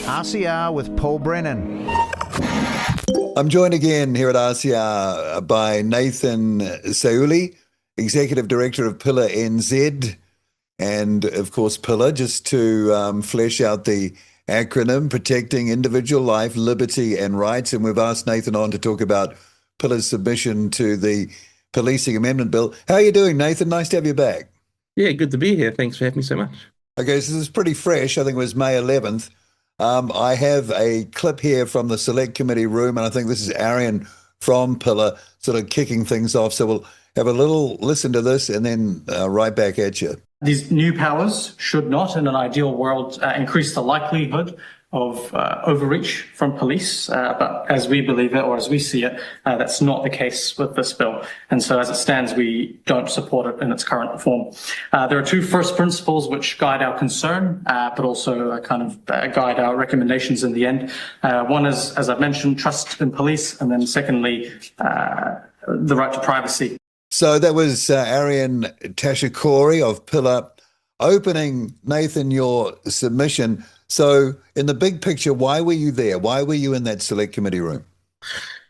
RCR with Paul Brennan. I'm joined again here at RCR by Nathan Seiuli, Executive Director of Pillar NZ, and of course Pillar, just to flesh out the acronym, protecting individual life, liberty and rights. And we've asked Nathan on to talk about Pillar's submission to the Policing Amendment Bill. How are you doing, Nathan? Nice to have you back. Yeah, good to be here. Thanks for having me so much. Okay, so this is pretty fresh. I think it was May 11th. I have a clip here from the Select Committee room, and I think this is Arian from Pillar sort of kicking things off. So we'll have a little listen to this and then right back at you. These new powers should not, in an ideal world, increase the likelihood of overreach from police. But as we believe it, or as we see it, that's not the case with this bill. And so as it stands, we don't support it in its current form. There are two first principles which guide our concern, but also kind of guide our recommendations in the end. One is, as I've mentioned, trust in police. And then secondly, the right to privacy. So that was Arian Tashikori of Pillar opening, Nathan, your submission. So in the big picture, why were you there? Why were you in that Select Committee room?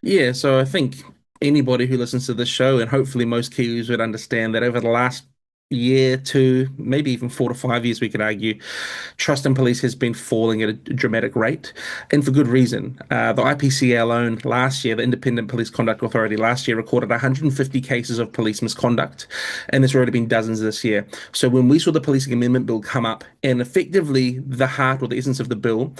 Yeah, so I think anybody who listens to this show, and hopefully most Kiwis would understand that over the last year, two, maybe even 4 to 5 years, we could argue, trust in police has been falling at a dramatic rate, and for good reason. The IPCA alone last year, the Independent Police Conduct Authority last year, recorded 150 cases of police misconduct, and there's already been dozens this year. So when we saw the Policing Amendment Bill come up, and effectively the heart or the essence of the bill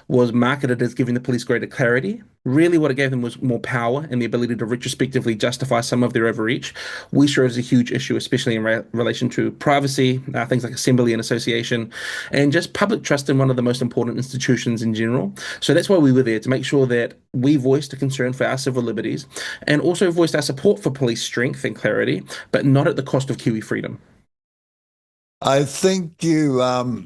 was marketed as giving the police greater clarity, really what it gave them was more power and the ability to retrospectively justify some of their overreach. We saw it as a huge issue, especially in relation to privacy, things like assembly and association, and just public trust in one of the most important institutions in general. So that's why we were there, to make sure that we voiced a concern for our civil liberties and also voiced our support for police strength and clarity, but not at the cost of Kiwi freedom. I think you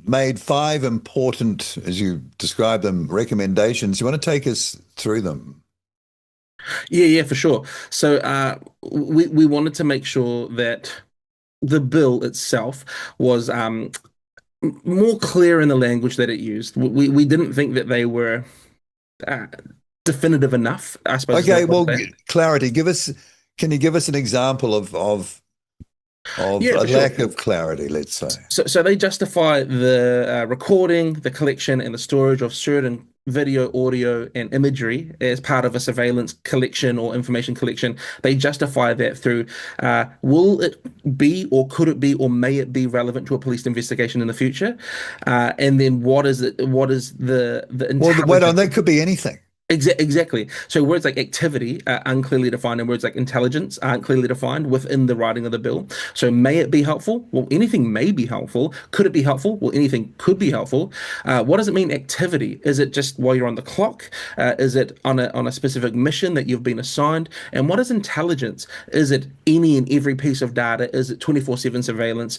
made 5 important, as you described them, recommendations. You want to take us through them? Yeah, for sure. So we wanted to make sure that the bill itself was more clear in the language that it used. We didn't think that they were definitive enough, I suppose. Okay, well, clarity. Can you give us an example of Yeah, a sure. lack of clarity, let's say? So they justify the recording, the collection, and the storage of certain video, audio, and imagery as part of a surveillance collection or information collection. They justify that through will it be, or could it be, or may it be relevant to a police investigation in the future? And then what is it? What is the Well, wait on, intelligence? that could be anything. Exactly. So words like activity are unclearly defined, and words like intelligence aren't clearly defined within the writing of the bill. So may it be helpful? Well, anything may be helpful. Could it be helpful? Well, anything could be helpful. What does it mean, activity? Is it just while you're on the clock? Is it on a specific mission that you've been assigned? And what is intelligence? Is it any and every piece of data? Is it 24/7 surveillance?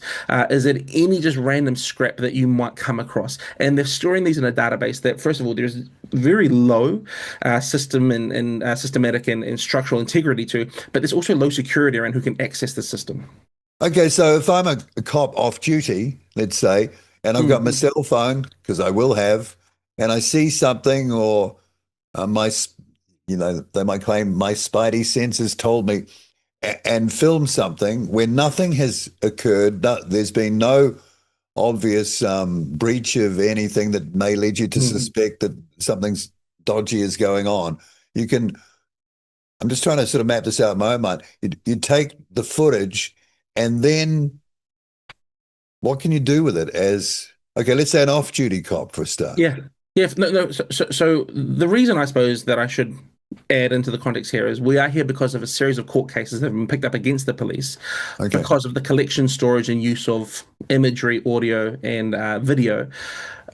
Is it any just random scrap that you might come across? And they're storing these in a database that, first of all, there's very low system and systematic and structural integrity to, but there's also low security around who can access the system. Okay, so if I'm a cop off duty, let's say, and I've got my cell phone, because I will have, and I see something, or they might claim my spidey senses told me, and film something where nothing has occurred, there's been no obvious breach of anything that may lead you to suspect that something's dodgy is going on. I'm just trying to sort of map this out in my own mind. You take the footage, and then what can you do with it as, okay, let's say an off-duty cop for a start. Yeah. No. So the reason I suppose that I should add into the context here is we are here because of a series of court cases that have been picked up against the police because of the collection, storage, and use of imagery, audio, and video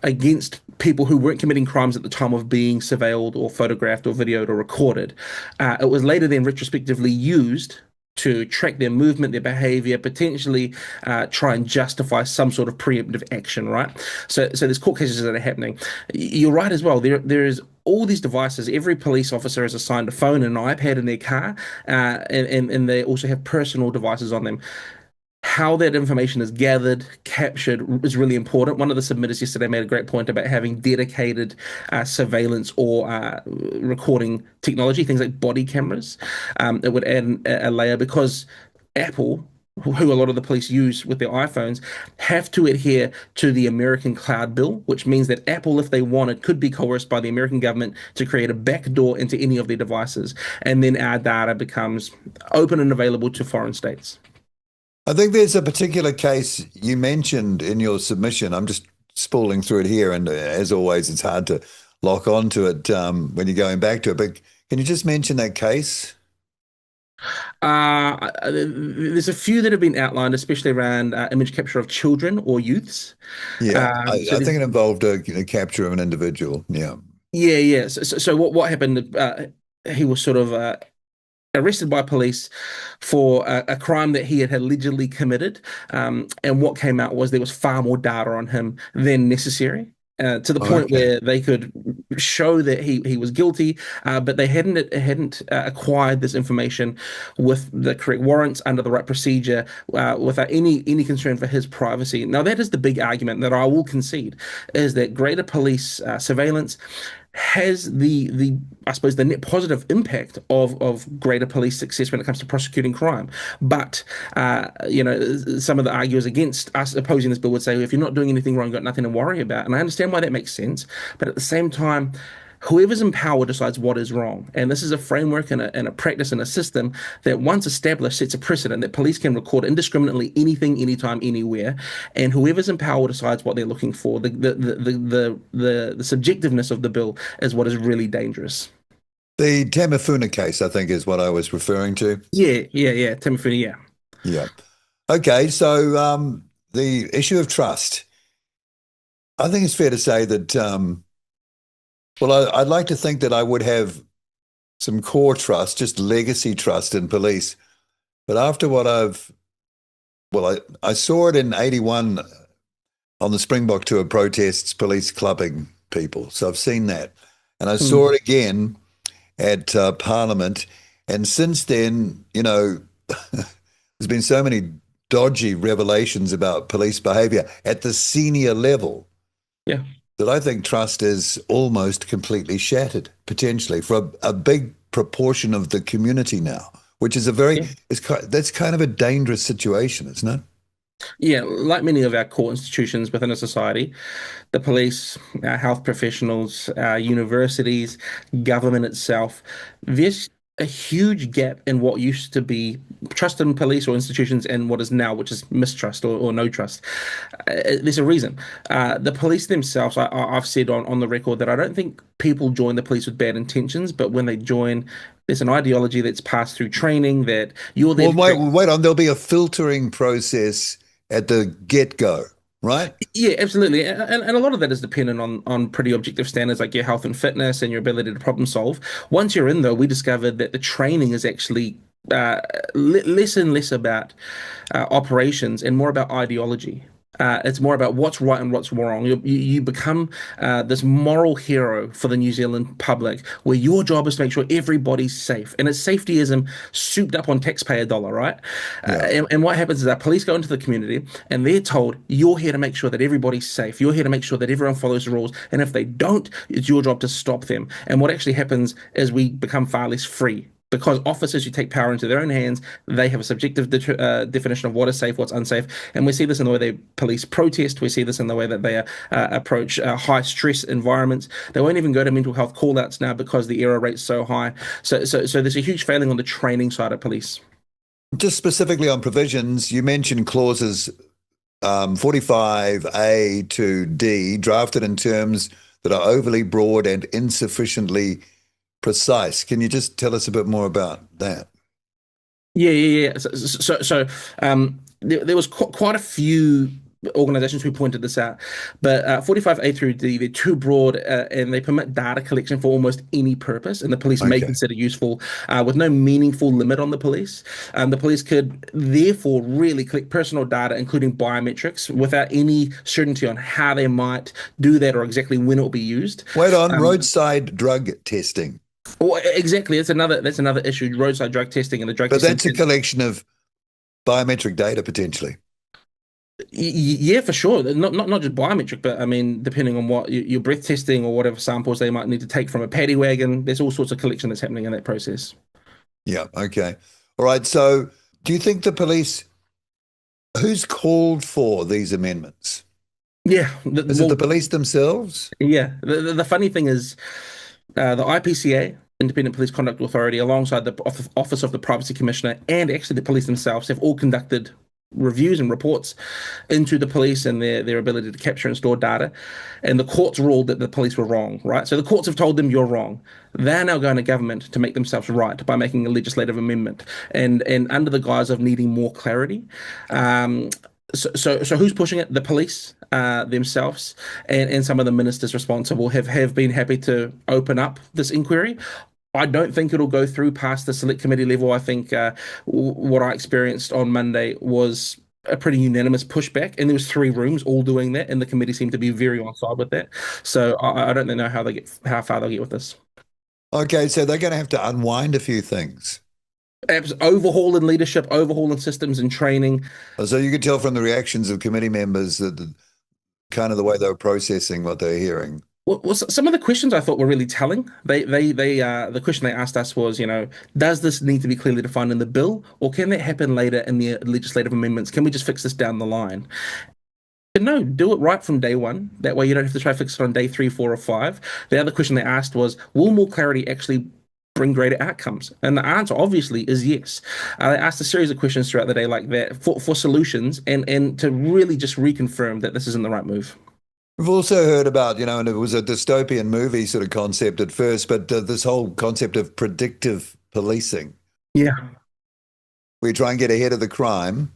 against people who weren't committing crimes at the time of being surveilled or photographed or videoed or recorded. It was later then retrospectively used to track their movement, their behavior, potentially try and justify some sort of preemptive action, right? So there's court cases that are happening. You're right as well. There is all these devices. Every police officer is assigned a phone and an iPad in their car, and they also have personal devices on them. how that information is gathered, captured is really important. One of the submitters yesterday made a great point about having dedicated surveillance or recording technology, things like body cameras. It would add a layer because Apple, who a lot of the police use with their iPhones, have to adhere to the American Cloud Bill, which means that Apple, if they wanted, could be coerced by the American government to create a backdoor into any of their devices. And then our data becomes open and available to foreign states. I think there's a particular case you mentioned in your submission. I'm just spooling through it here, and as always, it's hard to lock onto it when you're going back to it. But can you just mention that case? There's a few that have been outlined, especially around image capture of children or youths. Yeah, So I think it involved a capture of an individual. Yeah. yeah. So what happened? He was sort of arrested by police for a crime that he had allegedly committed. And what came out was there was far more data on him than necessary. To the point Okay. where they could show that he was guilty, but they hadn't acquired this information with the correct warrants under the right procedure, without any concern for his privacy. Now that is the big argument that I will concede, is that greater police surveillance has the I suppose the net positive impact of greater police success when it comes to prosecuting crime. But some of the arguers against us opposing this bill would say, if you're not doing anything wrong, you've got nothing to worry about. And I understand why that makes sense. But at the same time, whoever's in power decides what is wrong. And this is a framework and a practice and a system that once established sets a precedent that police can record indiscriminately anything, anytime, anywhere. And whoever's in power decides what they're looking for. The subjectiveness of the bill is what is really dangerous. The Tamifuna case, I think, is what I was referring to. Yeah. Timothy, yeah. Yeah. Okay, so the issue of trust. I think it's fair to say that, I'd like to think that I would have some core trust, just legacy trust in police. But after what I saw it in 81 on the Springbok tour protests, police clubbing people. So I've seen that. And I saw it again at Parliament. And since then, there's been so many dodgy revelations about police behavior at the senior level. Yeah. That I think trust is almost completely shattered, potentially, for a big proportion of the community now, which is that's kind of a dangerous situation, isn't it? Yeah, like many of our core institutions within a society, the police, our health professionals, our universities, government itself, there's a huge gap in what used to be trust in police or institutions and what is now, which is mistrust or no trust. There's a reason. The police themselves, I've said on the record that I don't think people join the police with bad intentions, but when they join, there's an ideology that's passed through training that you're there. Well, wait on. There'll be a filtering process at the get-go, right? Yeah, absolutely. And a lot of that is dependent on pretty objective standards like your health and fitness and your ability to problem solve. Once you're in, though, we discovered that the training is actually less and less about operations and more about ideology. It's more about what's right and what's wrong. You become this moral hero for the New Zealand public, where your job is to make sure everybody's safe. And it's safetyism souped up on taxpayer dollar, right? And what happens is our police go into the community and they're told, you're here to make sure that everybody's safe. You're here to make sure that everyone follows the rules. And if they don't, it's your job to stop them. And what actually happens is we become far less free. Because officers who take power into their own hands, they have a subjective definition of what is safe, what's unsafe. And we see this in the way they police protest. We see this in the way that they approach high stress environments. They won't even go to mental health call-outs now because the error rate's so high. So there's a huge failing on the training side of police. Just specifically on provisions, you mentioned clauses 45A to D, drafted in terms that are overly broad and insufficiently precise. Can you just tell us a bit more about that? Yeah. There was quite a few organizations who pointed this out, but 45A through D, they're too broad and they permit data collection for almost any purpose, and the police may consider useful with no meaningful limit on the police. The police could therefore really collect personal data, including biometrics, without any certainty on how they might do that or exactly when it will be used. Wait on, roadside drug testing. Well, exactly. That's another issue, roadside drug testing and the drug But testing. that's a collection of biometric data potentially. Yeah, for sure. Not just biometric, but I mean, depending on what your breath testing or whatever samples they might need to take from a paddy wagon, there's all sorts of collection that's happening in that process. Yeah. Okay. All right. So, do you think the police, who's called for these amendments? Yeah, Is it the police themselves? yeah. The funny thing is, the IPCA, Independent Police Conduct Authority, alongside the Office of the Privacy Commissioner, and actually the police themselves, have all conducted reviews and reports into the police and their ability to capture and store data. And the courts ruled that the police were wrong, right? So the courts have told them you're wrong. They're now going to government to make themselves right by making a legislative amendment and under the guise of needing more clarity. So who's pushing it? The police themselves and some of the ministers responsible have been happy to open up this inquiry. I don't think it'll go through past the select committee level. I think what I experienced on Monday was a pretty unanimous pushback, and there was three rooms all doing that, and the committee seemed to be very on side with that. So I don't know how far they'll get with this. Okay, so they're going to have to unwind a few things. Overhaul in leadership, overhaul in systems and training. So you could tell from the reactions of committee members that kind of the way they were processing what they're hearing. Well, some of the questions I thought were really telling. The question they asked us was, does this need to be clearly defined in the bill, or can that happen later in the legislative amendments? Can we just fix this down the line? And no, do it right from day one. That way you don't have to try to fix it on day 3, 4, or 5. The other question they asked was, will more clarity actually bring greater outcomes? And the answer obviously is yes. They asked a series of questions throughout the day like that for solutions and to really just reconfirm that this isn't the right move. We've also heard about, and it was a dystopian movie sort of concept at first, but this whole concept of predictive policing. Yeah. We try and get ahead of the crime.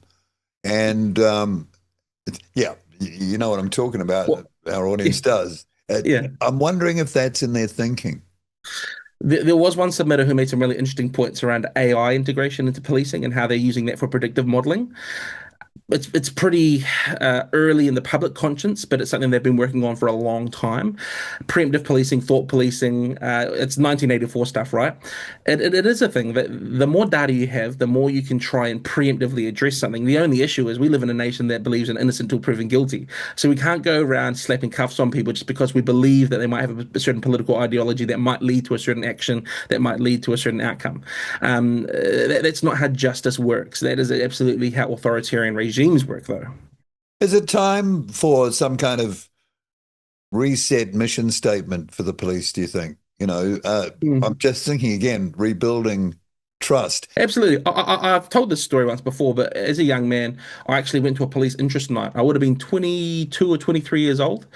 And yeah, you know what I'm talking about. Well, our audience does. Yeah. I'm wondering if that's in their thinking. There was one submitter who made some really interesting points around AI integration into policing and how they're using that for predictive modeling. It's pretty early in the public conscience, but it's something they've been working on for a long time. Preemptive policing, thought policing, it's 1984 stuff, right? It is a thing that the more data you have, the more you can try and preemptively address something. The only issue is we live in a nation that believes in innocent until proven guilty. So we can't go around slapping cuffs on people just because we believe that they might have a certain political ideology that might lead to a certain action, that might lead to a certain outcome. That's not how justice works. That is absolutely how authoritarian regimes work, though. Is it time for some kind of reset mission statement for the police, do you think? I'm just thinking again, rebuilding trust. Absolutely. I've told this story once before, but as a young man, I actually went to a police interest night. I would have been 22 or 23 years old,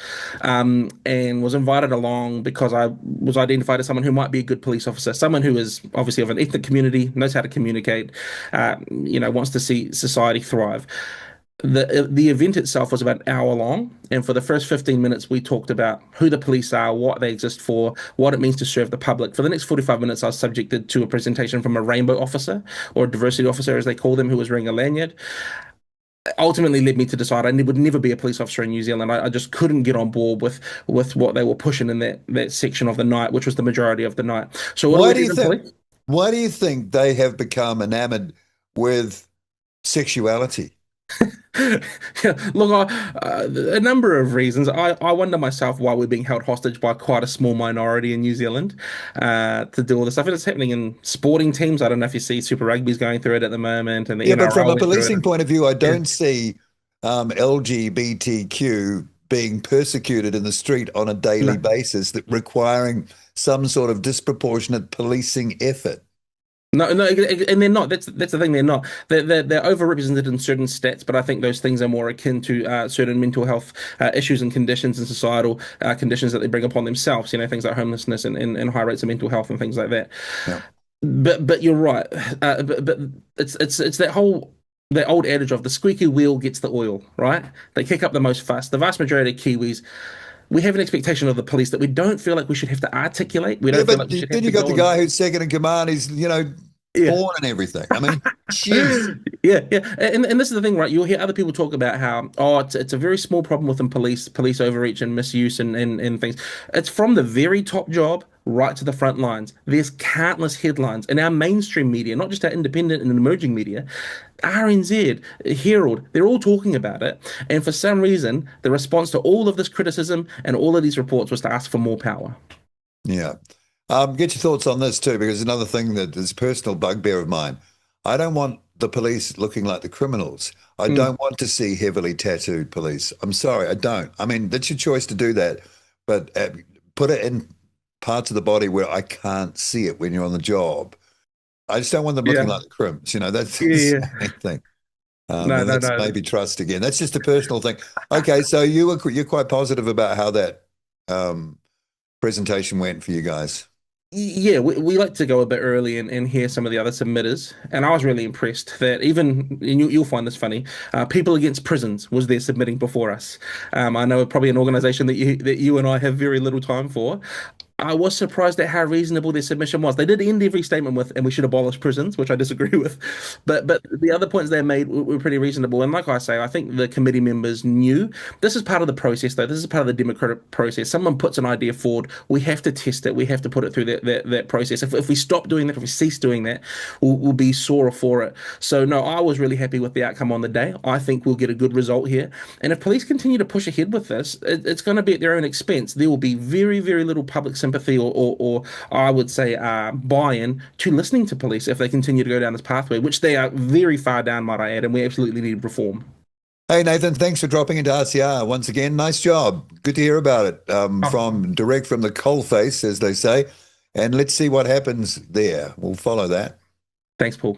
and was invited along because I was identified as someone who might be a good police officer, someone who is obviously of an ethnic community, knows how to communicate, wants to see society thrive. The event itself was about an hour long, and for the first 15 minutes, we talked about who the police are, what they exist for, what it means to serve the public. For the next 45 minutes, I was subjected to a presentation from a rainbow officer, or a diversity officer, as they call them, who was wearing a lanyard. Ultimately led me to decide I would never be a police officer in New Zealand. I just couldn't get on board with what they were pushing in that section of the night, which was the majority of the night. So why do you think they have become enamored with sexuality? Look, a number of reasons. I wonder myself why we're being held hostage by quite a small minority in New Zealand to do all this stuff. And it's happening in sporting teams. I don't know if you see Super Rugby's going through it at the moment. And the NRL but from a policing point of view, I don't see LGBTQ being persecuted in the street on a daily basis, that requiring some sort of disproportionate policing effort. No, and they're not. That's the thing. They're not. They're overrepresented in certain stats, but I think those things are more akin to certain mental health issues and conditions and societal conditions that they bring upon themselves. Things like homelessness and high rates of mental health and things like that. Yeah. But you're right. But it's that old adage of the squeaky wheel gets the oil, right? They kick up the most fuss. The vast majority of Kiwis, we have an expectation of the police that we don't feel like we should have to articulate. We don't feel like we should have to. Then you got the guy who's second in command. He's born and everything. I mean, jeez. Yeah. And this is the thing, right? You'll hear other people talk about how, it's a very small problem within police overreach and misuse and things. It's from the very top job right to the front lines. There's countless headlines in our mainstream media, not just our independent and emerging media. RNZ, Herald, they're all talking about it. And for some reason, the response to all of this criticism and all of these reports was to ask for more power. Yeah. Get your thoughts on this too, because another thing that is a personal bugbear of mine. I don't want the police looking like the criminals. I don't want to see heavily tattooed police. I'm sorry, I don't. I mean, that's your choice to do that, but put it in parts of the body where I can't see it when you're on the job. I just don't want them looking Yeah. like the crims. You know, that's Yeah, the yeah. same thing. No, And no, that's no. maybe trust again. That's just a personal thing. Okay, so you're quite positive about how that presentation went for you guys. Yeah, we like to go a bit early and hear some of the other submitters, and I was really impressed that even, and you'll find this funny, People Against Prisons was there submitting before us. I know probably an organisation that you and I have very little time for. I was surprised at how reasonable their submission was. They did end every statement with, "and we should abolish prisons," which I disagree with. But the other points they made were pretty reasonable. And like I say, I think the committee members knew this is part of the process, though. This is part of the democratic process. Someone puts an idea forward, we have to test it. We have to put it through that process. If we stop doing that, if we cease doing that, we'll be sorer for it. So no, I was really happy with the outcome on the day. I think we'll get a good result here. And if police continue to push ahead with this, it's going to be at their own expense. There will be very, very little public sympathy or I would say buy-in to listening to police if they continue to go down this pathway, which they are very far down, might I add, and we absolutely need reform. Hey, Nathan, thanks for dropping into RCR once again. Nice job. Good to hear about it from direct from the coalface, as they say. And let's see what happens there. We'll follow that. Thanks, Paul.